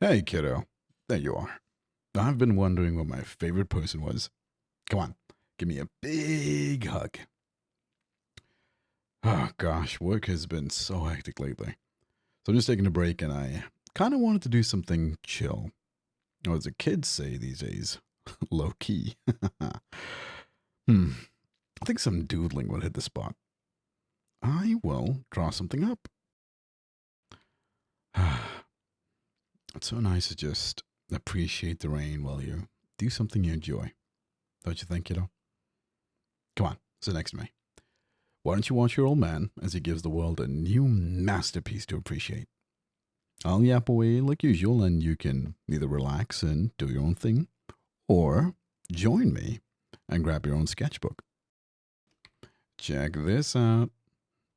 Hey, kiddo. There you are. I've been wondering what my favorite person was. Come on, give me a big hug. Oh, gosh, work has been so hectic lately. So I'm just taking a break and I kind of wanted to do something chill. Or as the kids say these days, low key. I think some doodling would hit the spot. I will draw something up. It's so nice to just appreciate the rain while you do something you enjoy. Don't you think, kiddo? Come on, sit next to me. Why don't you watch your old man as he gives the world a new masterpiece to appreciate? I'll yap away like usual, and you can either relax and do your own thing, or join me and grab your own sketchbook. Check this out.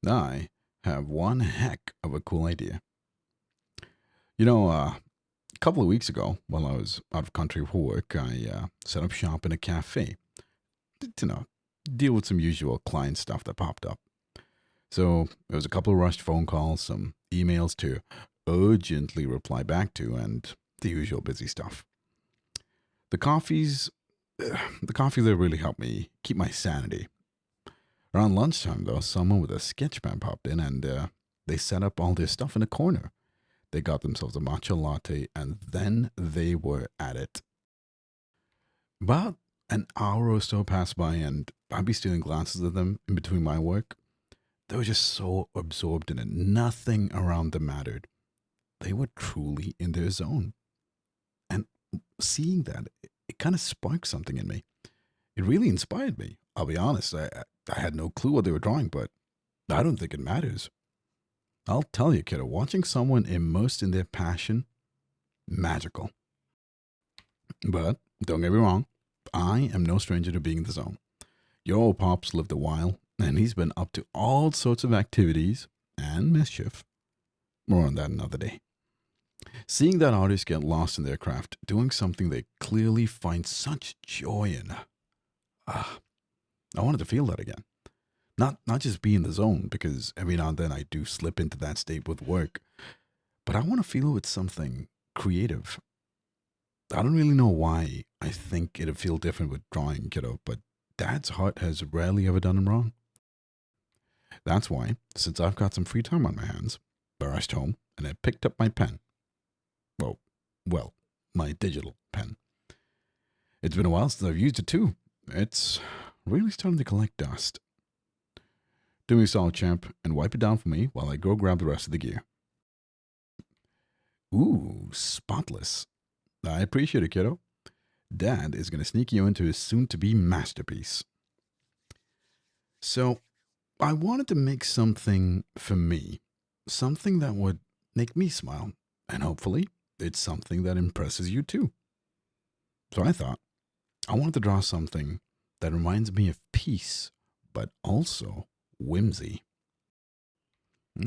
I have one heck of a cool idea. A couple of weeks ago, while I was out of country for work, I set up shop in a cafe to deal with some usual client stuff that popped up. So it was a couple of rushed phone calls, some emails to urgently reply back to, and the usual busy stuff. The coffees, the coffee there really helped me keep my sanity. Around lunchtime, though, someone with a sketch pen popped in, and they set up all their stuff in a corner. They got themselves a matcha latte, and then they were at it. About an hour or so passed by, and I'd be stealing glances at them in between my work. They were just so absorbed in it. Nothing around them mattered. They were truly in their zone. And seeing that, it kind of sparked something in me. It really inspired me. I'll be honest, I had no clue what they were drawing, but I don't think it matters. I'll tell you, kiddo, watching someone immersed in their passion, magical. But don't get me wrong, I am no stranger to being in the zone. Your old pops lived a while, and he's been up to all sorts of activities and mischief. More on that another day. Seeing that artists get lost in their craft, doing something they clearly find such joy in. Ah, I wanted to feel that again. Not just be in the zone, because every now and then I do slip into that state with work, but I want to feel it with something creative. I don't really know why I think it'd feel different with drawing, kiddo, but Dad's heart has rarely ever done him wrong. That's why, since I've got some free time on my hands, I rushed home and I picked up my pen. Well, well, my digital pen. It's been a while since I've used it too. It's really starting to collect dust. Do me a solid, champ, and wipe it down for me while I go grab the rest of the gear. Ooh, spotless. I appreciate it, kiddo. Dad is going to sneak you into his soon to be masterpiece. So, I wanted to make something for me, something that would make me smile, and hopefully, it's something that impresses you too. So, I thought I wanted to draw something that reminds me of peace, but also whimsy.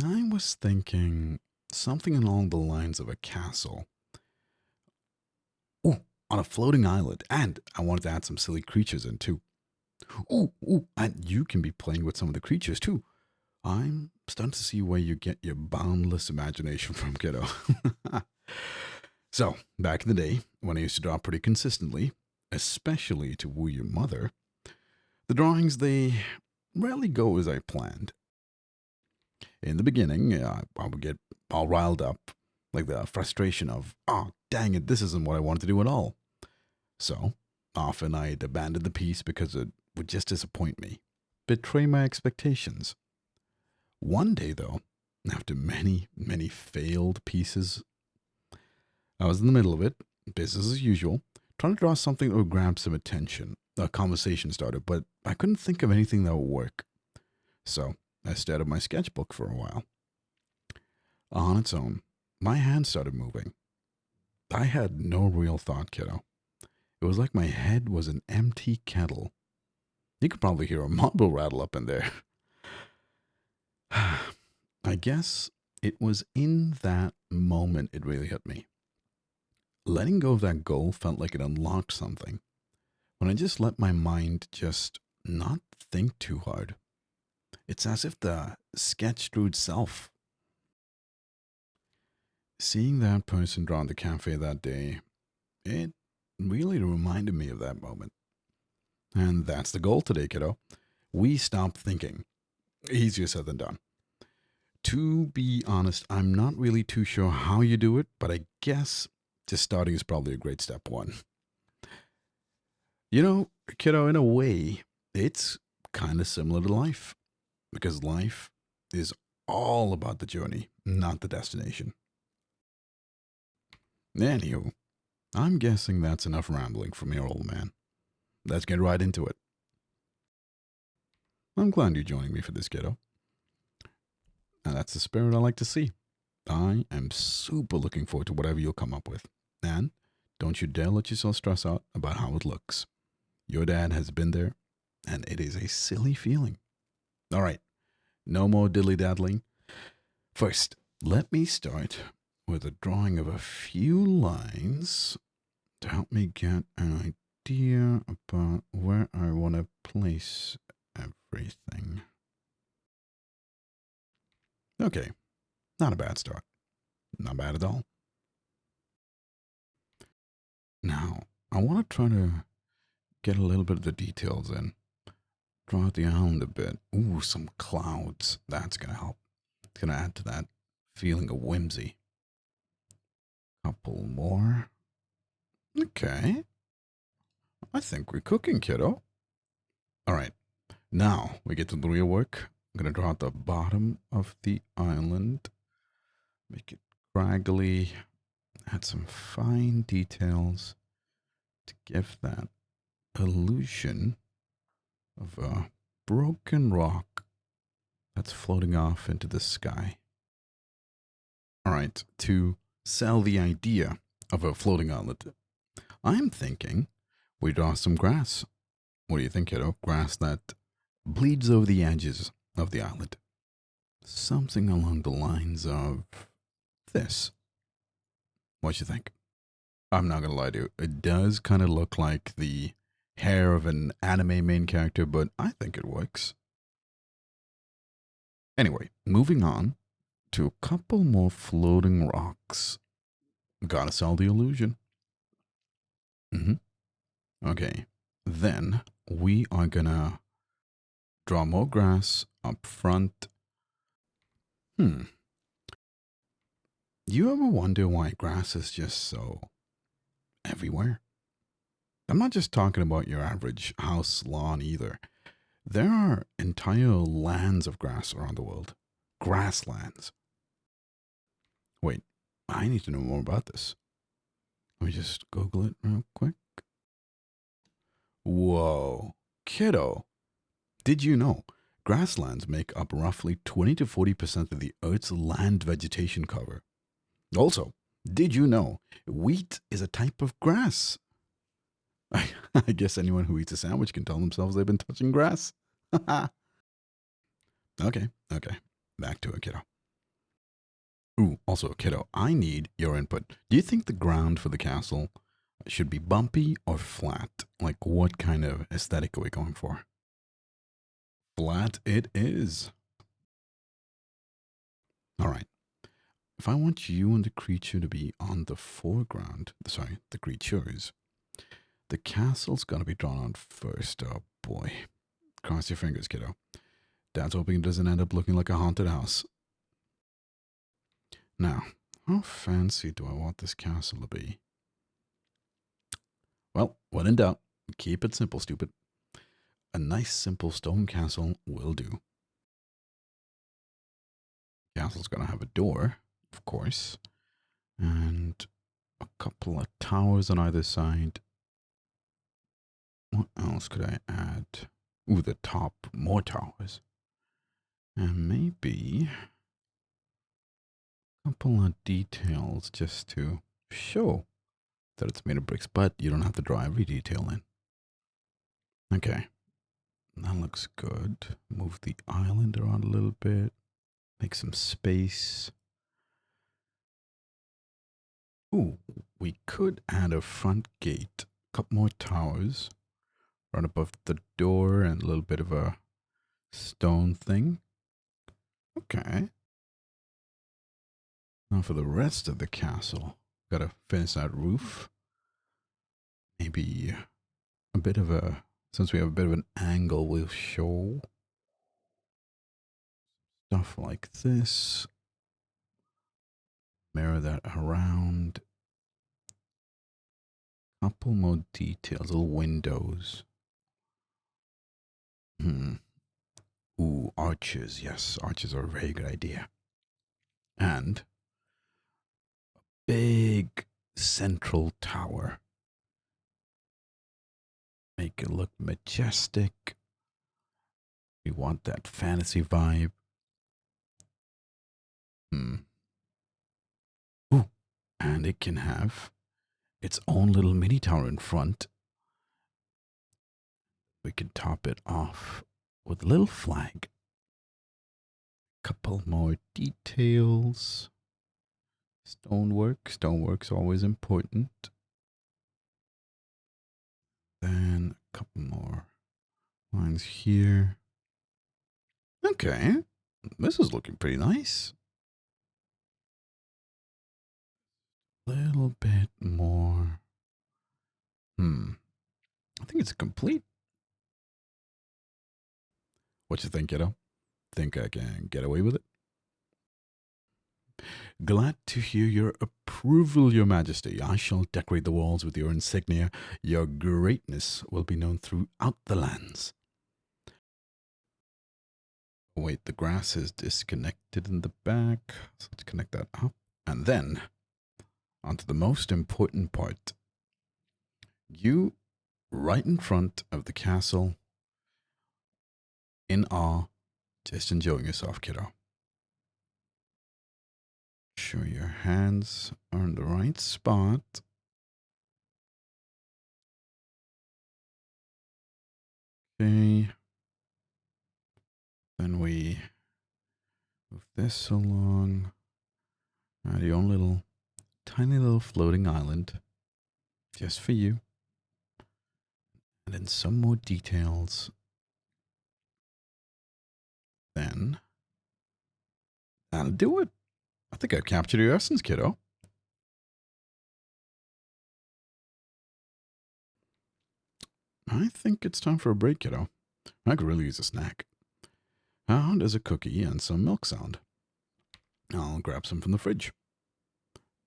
I was thinking something along the lines of a castle. Ooh, on a floating island, and I wanted to add some silly creatures in too. Ooh, and you can be playing with some of the creatures too. I'm starting to see where you get your boundless imagination from, kiddo. So, back in the day, when I used to draw pretty consistently, especially to woo your mother, the drawings, they rarely go as I planned. In the beginning, I would get all riled up, like the frustration of, oh, dang it, this isn't what I wanted to do at all. So, often I'd abandon the piece because it would just disappoint me, betray my expectations. One day, though, after many failed pieces, I was in the middle of it, business as usual, trying to draw something that would grab some attention. A conversation started, but I couldn't think of anything that would work. So I stared at my sketchbook for a while. On its own, my hand started moving. I had no real thought, kiddo. It was like my head was an empty kettle. You could probably hear a marble rattle up in there. I guess it was in that moment it really hit me. Letting go of that goal felt like it unlocked something. When I just let my mind just not think too hard. It's as if the sketch drew itself. Seeing that person draw in the cafe that day, it really reminded me of that moment. And that's the goal today, kiddo. We stop thinking. Easier said than done. To be honest, I'm not really too sure how you do it, but I guess just starting is probably a great step one. You know, kiddo, in a way, it's kind of similar to life because life is all about the journey, not the destination. Anywho, I'm guessing that's enough rambling from your old man. Let's get right into it. I'm glad you're joining me for this, kiddo. And that's the spirit I like to see. I am super looking forward to whatever you'll come up with. And don't you dare let yourself stress out about how it looks. Your dad has been there, and it is a silly feeling. All right, no more dilly daddling. First, let me start with a drawing of a few lines to help me get an idea about where I want to place everything. Okay, not a bad start. Not bad at all. Now, I want to try to get a little bit of the details in. Draw out the island a bit. Ooh, some clouds. That's going to help. It's going to add to that feeling of whimsy. Couple more. Okay. I think we're cooking, kiddo. All right. Now we get to the real work. I'm going to draw out the bottom of the island. Make it scraggly. Add some fine details to give that illusion of a broken rock that's floating off into the sky. All right, to sell the idea of a floating island, I'm thinking we draw some grass. What do you think, kiddo? Grass that bleeds over the edges of the island. Something along the lines of this. What you think? I'm not gonna lie to you. It does kind of look like the hair of an anime main character, but I think it works. Anyway, moving on to a couple more floating rocks. Gotta sell the illusion. Mm-hmm. Okay. Then we are gonna draw more grass up front. Hmm. You ever wonder why grass is just so everywhere? I'm not just talking about your average house lawn either. There are entire lands of grass around the world. Grasslands. Wait, I need to know more about this. Let me just Google it real quick. Whoa. Kiddo, did you know grasslands make up roughly 20 to 40% of the Earth's land vegetation cover? Also, did you know wheat is a type of grass? I guess anyone who eats a sandwich can tell themselves they've been touching grass. Okay, okay. Back to it, kiddo. Ooh, also, kiddo, I need your input. Do you think the ground for the castle should be bumpy or flat? Like, what kind of aesthetic are we going for? Flat it is. All right. If I want you and the creature to be on the foreground, sorry, the creatures, the castle's gotta be drawn on first. Oh boy. Cross your fingers, kiddo. Dad's hoping it doesn't end up looking like a haunted house. Now, how fancy do I want this castle to be? Well, when in doubt, keep it simple, stupid. A nice simple stone castle will do. Castle's gonna have a door, of course, and a couple of towers on either side. What else could I add? Ooh, the top, more towers. And maybe a couple of details just to show that it's made of bricks, but you don't have to draw every detail in. Okay, that looks good. Move the island around a little bit, make some space. Ooh, we could add a front gate, a couple more towers, right above the door, and a little bit of a stone thing. Okay. Now for the rest of the castle, gotta finish that roof. Maybe a bit of a, since we have a bit of an angle, we'll show stuff like this. Mirror that around. Couple more details, little windows. Ooh, arches. Yes, arches are a very good idea. And big central tower. Make it look majestic. We want that fantasy vibe. Ooh, and it can have its own little mini tower in front. We can top it off with a little flag. Couple more details. Stonework. Stonework's always important. Then a couple more lines here. Okay. This is looking pretty nice. Little bit more. I think it's complete. What you think, kiddo? Think I can get away with it? Glad to hear your approval, your majesty. I shall decorate the walls with your insignia. Your greatness will be known throughout the lands. Wait, the grass is disconnected in the back. So let's connect that up. And then, onto the most important part. You, right in front of the castle, in awe, just enjoying yourself, kiddo. Sure your hands are in the right spot. Okay. Then we move this along. Add your own little, tiny little floating island. Just for you. And then some more details. Then that'll do it. I think I captured your essence, kiddo. I think it's time for a break, kiddo. I could really use a snack. How does a cookie and some milk sound? I'll grab some from the fridge.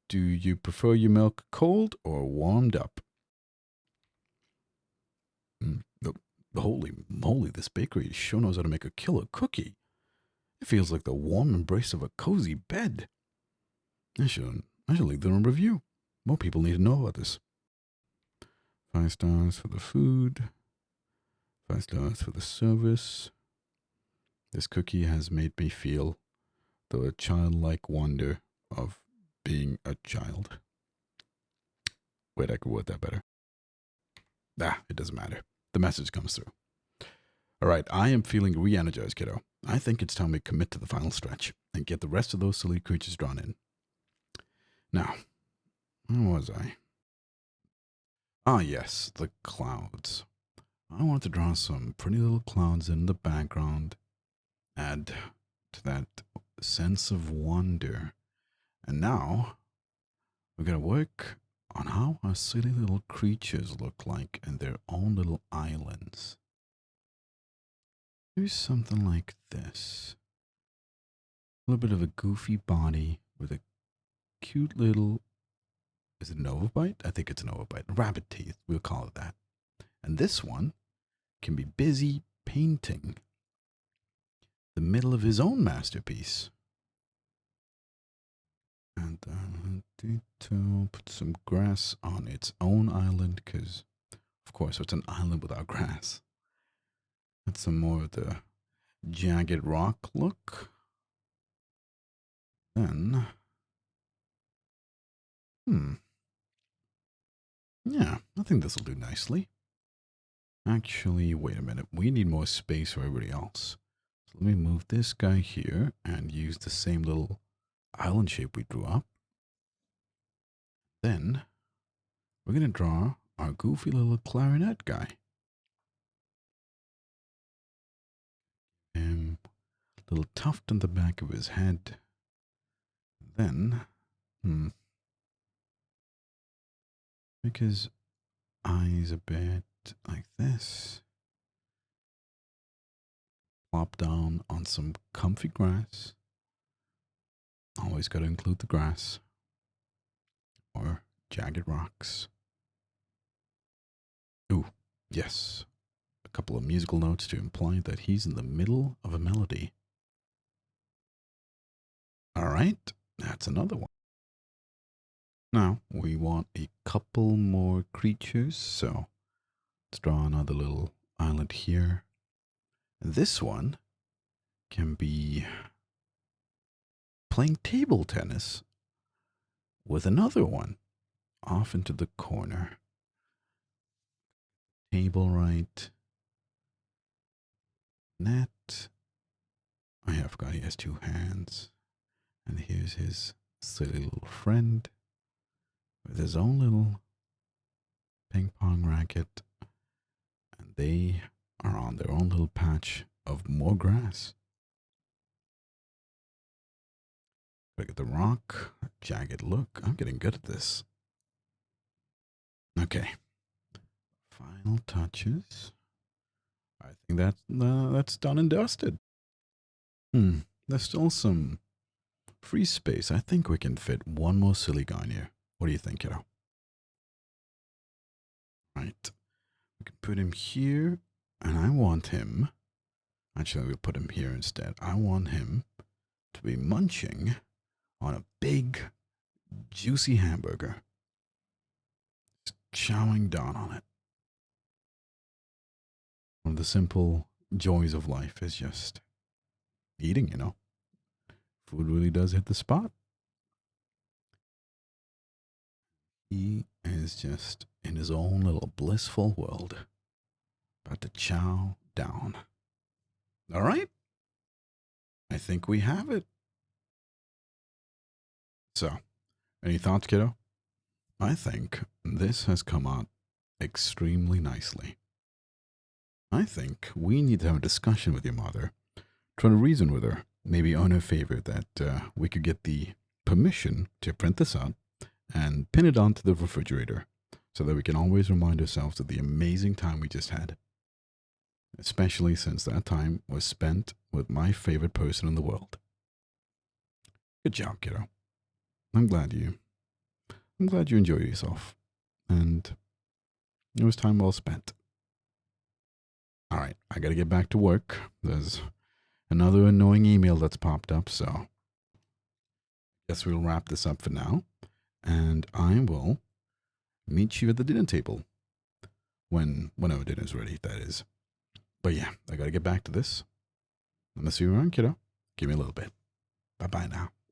Do you prefer your milk cold or warmed up? Holy moly, this bakery sure knows how to make a killer cookie. It feels like the warm embrace of a cozy bed. I should leave them a review. More people need to know about this. 5 stars for the food. 5 stars for the service. This cookie has made me feel the childlike wonder of being a child. Wait, I could word that better. It doesn't matter. The message comes through. All right, I am feeling re-energized, kiddo. I think it's time we commit to the final stretch and get the rest of those silly creatures drawn in. Now, where was I? Ah, yes, the clouds. I want to draw some pretty little clouds in the background, add to that sense of wonder. And now, we're going to work on how our silly little creatures look like in their own little islands. Maybe something like this. A little bit of a goofy body with a cute little, is it an ovabite? I think it's an ovabite. Rabbit teeth, we'll call it that. And this one can be busy painting the middle of his own masterpiece. And put some grass on its own island, because, of course, it's an island without grass. That's some more of the jagged rock look. Then, yeah, I think this will do nicely. Actually, wait a minute. We need more space for everybody else. So let me move this guy here and use the same little island shape we drew up. Then, we're going to draw our goofy little clarinet guy. Little tuft on the back of his head. Then Hmm. Make his eyes a bit like this. Plop down on some comfy grass. Always got to include the grass or jagged rocks. Ooh, yes. A couple of musical notes to imply that he's in the middle of a melody. All right, that's another one. Now we want a couple more creatures, so let's draw another little island here. This one can be playing table tennis with another one off into the corner. Table right. Net. I forgot he has two hands. And here's his silly little friend with his own little ping pong racket. And they are on their own little patch of more grass. Look at the rock, jagged look. I'm getting good at this. Okay. Final touches. I think that's done and dusted. There's still some free space. I think we can fit one more silly guy in here. What do you think, kiddo? Right. We can put him here, and I want him. Actually, we'll put him here instead. I want him to be munching on a big, juicy hamburger. Just chowing down on it. One of the simple joys of life is just eating, you know. Food really does hit the spot. He is just in his own little blissful world, about to chow down. All right. I think we have it. So, any thoughts, kiddo? I think this has come out extremely nicely. I think we need to have a discussion with your mother, try to reason with her, maybe earn her favor that we could get the permission to print this out and pin it onto the refrigerator so that we can always remind ourselves of the amazing time we just had. Especially since that time was spent with my favorite person in the world. Good job, kiddo. I'm glad you enjoyed yourself. And it was time well spent. All right, I gotta get back to work. There's another annoying email that's popped up, so guess we'll wrap this up for now. And I will meet you at the dinner table. Whenever dinner's ready, that is. But yeah, I gotta get back to this. I'm gonna see you around, kiddo. Give me a little bit. Bye bye now.